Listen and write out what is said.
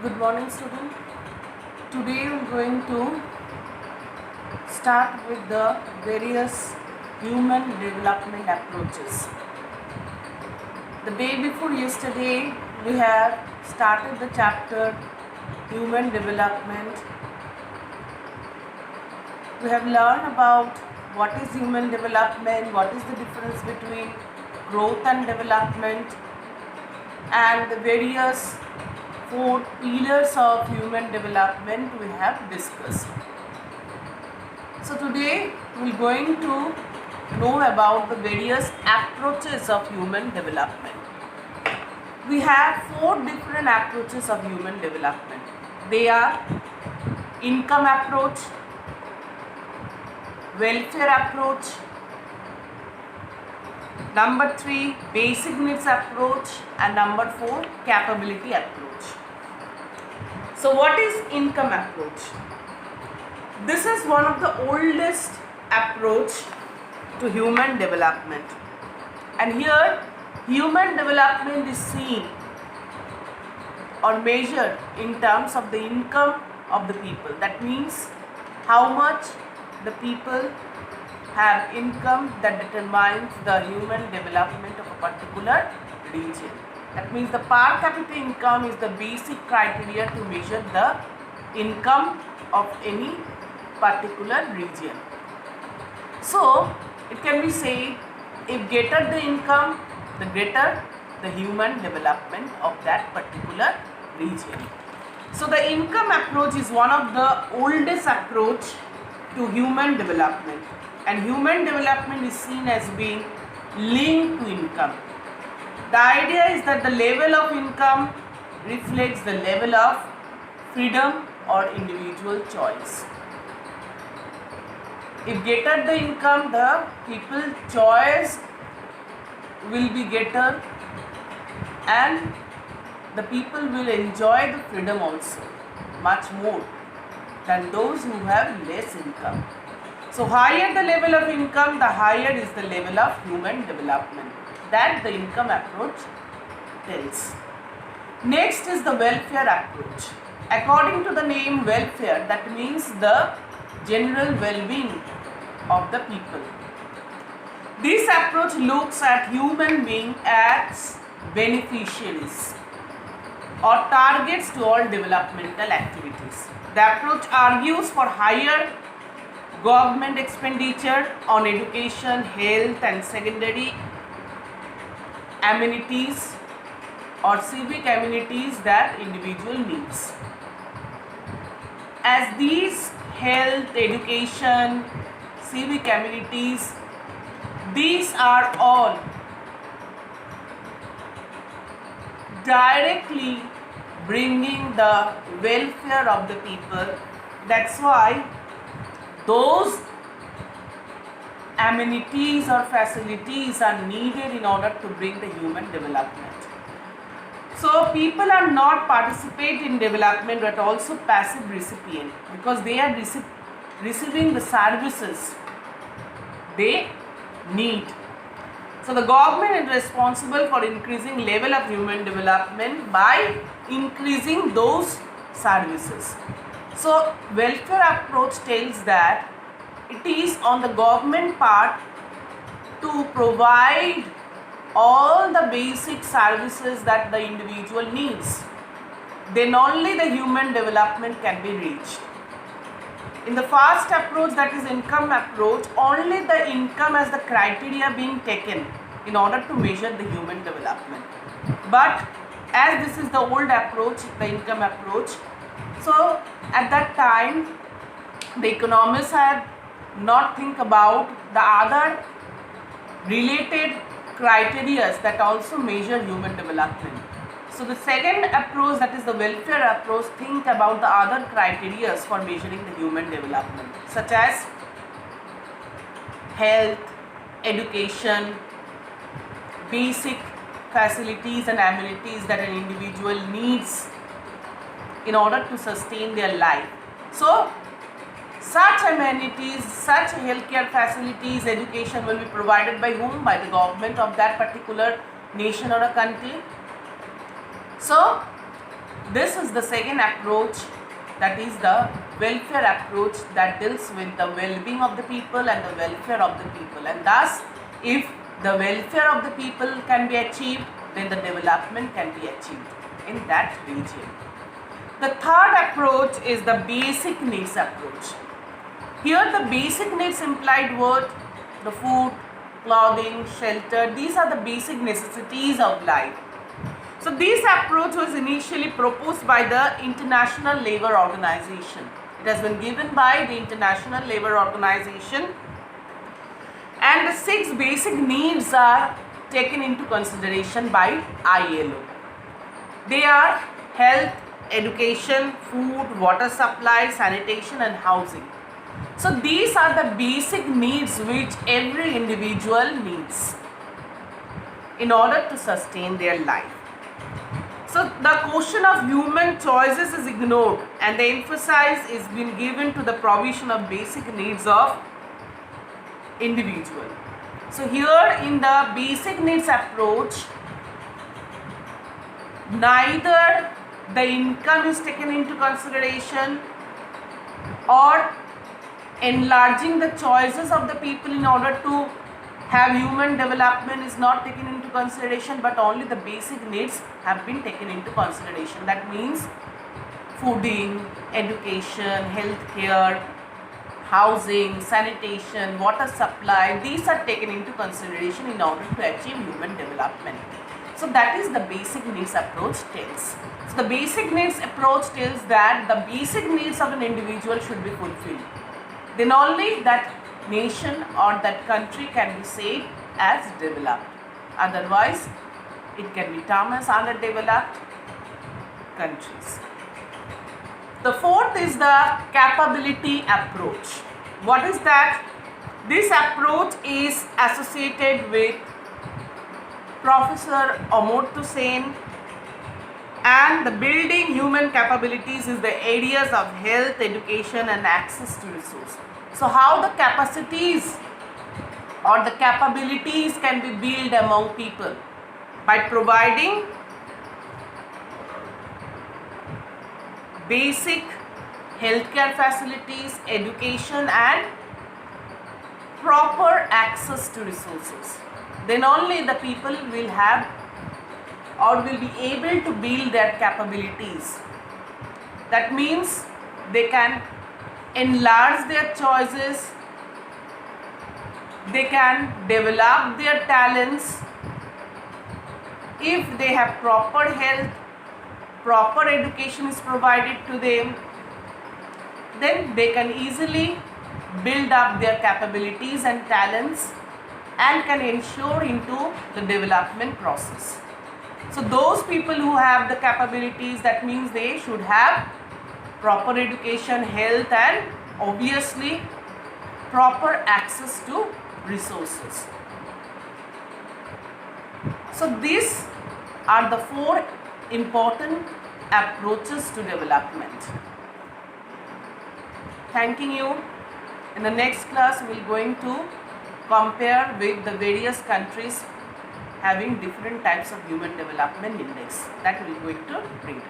Good morning, student. Today we are going to start with the various human development approaches. The day before yesterday, we have started the chapter Human Development. We have learned about what is human development, what is the difference between growth and development, and the various four pillars of human development we have discussed. So today we are going to know about the various approaches of human development. We have four different approaches of human development. They are income approach, welfare approach, number 3 basic needs approach, and number 4 capability approach. So what is income approach? This is one of the oldest approach to human development, and here human development is seen or measured in terms of the income of the people. That means how much the people have income that determines the human development of a particular region. That means the per capita income is the basic criteria to measure the income of any particular region. So it can be said, if greater the income, the greater the human development of that particular region. So the income approach is one of the oldest approach to human development, and human development is seen as being linked to income. The idea is that the level of income reflects the level of freedom or individual choice. If greater the income, the people choice will be greater, and the people will enjoy the freedom also much more than those who have less income. So higher the level of income, the higher is the level of human development that the income approach tells. Next is the welfare approach. According to the name welfare, that means the general well-being of the people. This approach looks at human beings as beneficiaries or targets to all developmental activities. The approach argues for higher government expenditure on education, health, and secondary amenities or civic amenities that individual needs. As these health, education, civic amenities, these are all directly bringing the welfare of the people. That's why those amenities or facilities are needed in order to bring the human development. So people are not participate in development but also passive recipient, because they are receiving the services they need. So the government is responsible for increasing level of human development by increasing those services. So welfare approach tells that it is on the government part to provide all the basic services that the individual needs. Then only the human development can be reached. In the first approach, that is income approach, only the income as the criteria being taken in order to measure the human development. But as this is the old approach, the income approach, so at that time the economists had not think about the other related criteria that also measure human development. So the second approach, that is the welfare approach, think about the other criteria for measuring the human development, such as health, education, basic facilities and amenities that an individual needs in order to sustain their life. So such amenities, such healthcare facilities, education will be provided by whom? By the government of that particular nation or a country. So This is the second approach, that is the welfare approach, that deals with the well-being of the people and the welfare of the people, and thus if the welfare of the people can be achieved, then the development can be achieved in that region. The third approach is the basic needs approach. Here the basic needs implied what? The food, clothing, shelter, these are the basic necessities of life. So this approach was initially proposed by the International Labour Organization. It has been given by the International Labour Organization, and the 6 basic needs are taken into consideration by ILO. They are health, education, food, water supply, sanitation and housing. So these are the basic needs which every individual needs in order to sustain their life. So the question of human choices is ignored and the emphasis is being given to the provision of basic needs of individual. So here in the basic needs approach, neither the income is taken into consideration or enlarging the choices of the people in order to have human development is not taken into consideration, but only the basic needs have been taken into consideration. That means fooding, education, healthcare, housing, sanitation, water supply, these are taken into consideration in order to achieve human development. So that is the basic needs approach tells. So the basic needs approach tells that the basic needs of an individual should be fulfilled. Then only that nation or that country can be said as developed. Otherwise, it can be termed as underdeveloped countries. The fourth is the capability approach. What is that? This approach is associated with Professor Amartya Sen, and the building human capabilities is the areas of health, education and access to resources. So how the capacities or the capabilities can be built among people? By providing basic healthcare facilities, education and proper access to resources. Then only the people will have or will be able to build their capabilities. That means they can enlarge their choices, they can develop their talents. If they have proper health, proper education is provided to them, then they can easily build up their capabilities and talents and can ensure into the development process. So those people who have the capabilities, that means they should have proper education, health and obviously proper access to resources. So these are the 4 important approaches to development. Thanking you. In the next class, we are going to compare with the various countries having different types of human development index that we are going to read.